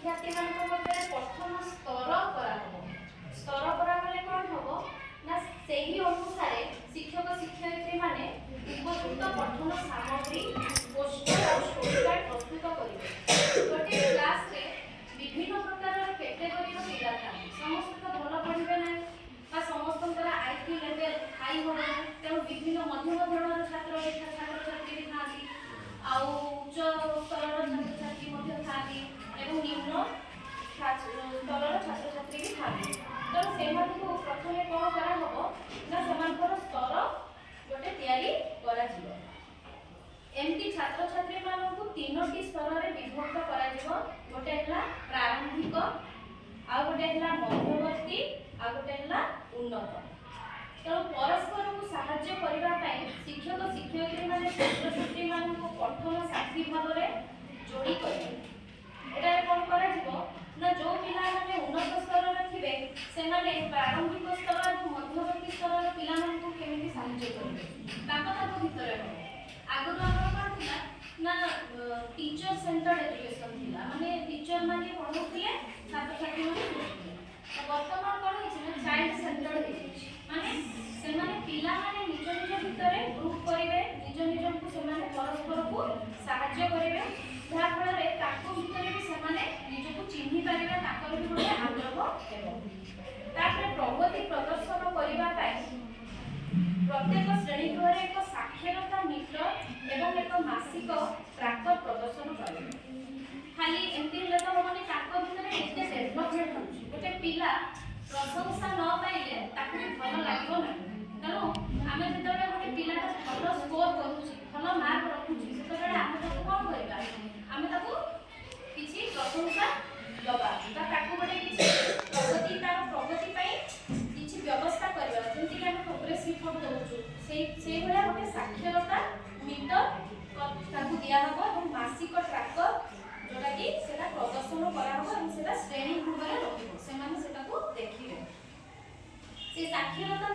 शिक्षार्थी प्रथम स्तर स्तर करागले कौन हम ना से ही अनुसार शिक्षक शिक्षयित्री माने उपयुक्त पठन सामग्री पोस्टर और स्टोरी कार्ड प्रस्तुत करेंगे। गोटे क्लास रे विभिन्न प्रकार कैटेगरी पिला था समस्त तो भल पढ़े ना समस्त आईक्यू लेवल हाई हो तेणु विभिन्न मध्यम धरण छात्र छात्र छात्री था उच्च स्तर छात्र छात्री था निम्न स्तर छात्र छात्री भी था तेणु से प्रथम कौन कर स्तर गोटे एमती छात्र छात्री मानू तीनोटी स्तर में विभक्त कर गोटे है प्रारंभिक आ गोटे है मध्यवर्ती आ गोटे है उन्नत। तेणु परस्पर को साहाय्य करने शिक्षक शिक्षयित्री माने छात्र छात्री मानू पठन साथी भाव में जोड़ी करें कौन कर जो पिला माने उन्नत स्तर में थे से प्रारंभिक स्तर और मध्यवर्ती स्तर पिला केमी साहाय्य करेंगे भितर आगुरी आम कौन ना टीचर सेंटर्ड एजुकेशन थिला माने टीचर माने पढ़ाउथिले छात्र छात्री माने पढ़ुथिले वर्तमान कौन है चाइल्ड सेंटर्ड माने से माने पिला माने निज निज भितर ग्रुप करिवे निज निज को से माने परस्पर को साहाय्य करिवे जहा फल रे ताको भितर भी से माने निज को चिन्हि पारिबा ताकर भी गोटे आग्रह हेबो। तापर प्रगति प्रदर्शन करिबा पाई प्रत्येक श्रेणी गृह एक साक्षरता मीटर एवं एक मासिक ट्राकर प्रदर्शन करेंगे। खाली एमती हेले तो हमने ट्राकर भितर एते डेवलपमेंट होछि गोटे पिला प्रशंसा न पाइले ताकू भल लागो ना तेणु आमे जेतबे गोटे पिलाटा भल स्कोर करूछि भल मार्क रखुछि सेतबे आमे ताकू कोन करबा आमे ताकू किछि प्रशंसा दबा ताकू गोटे किछि प्रगति तार प्रगति पई किछि व्यवस्था करबा जेंति कि आमे प्रोग्रेस रिपोर्ट दउछु से भलिया गोटे साक्षरता मीटर ताकू दिया हबो और मासिक ट्राकर जोटा कि सेटा प्रदर्शन करा हबो और सेटा श्रेणी गृह रे रखिबो से माने सेटा को देखिबे से साक्षरता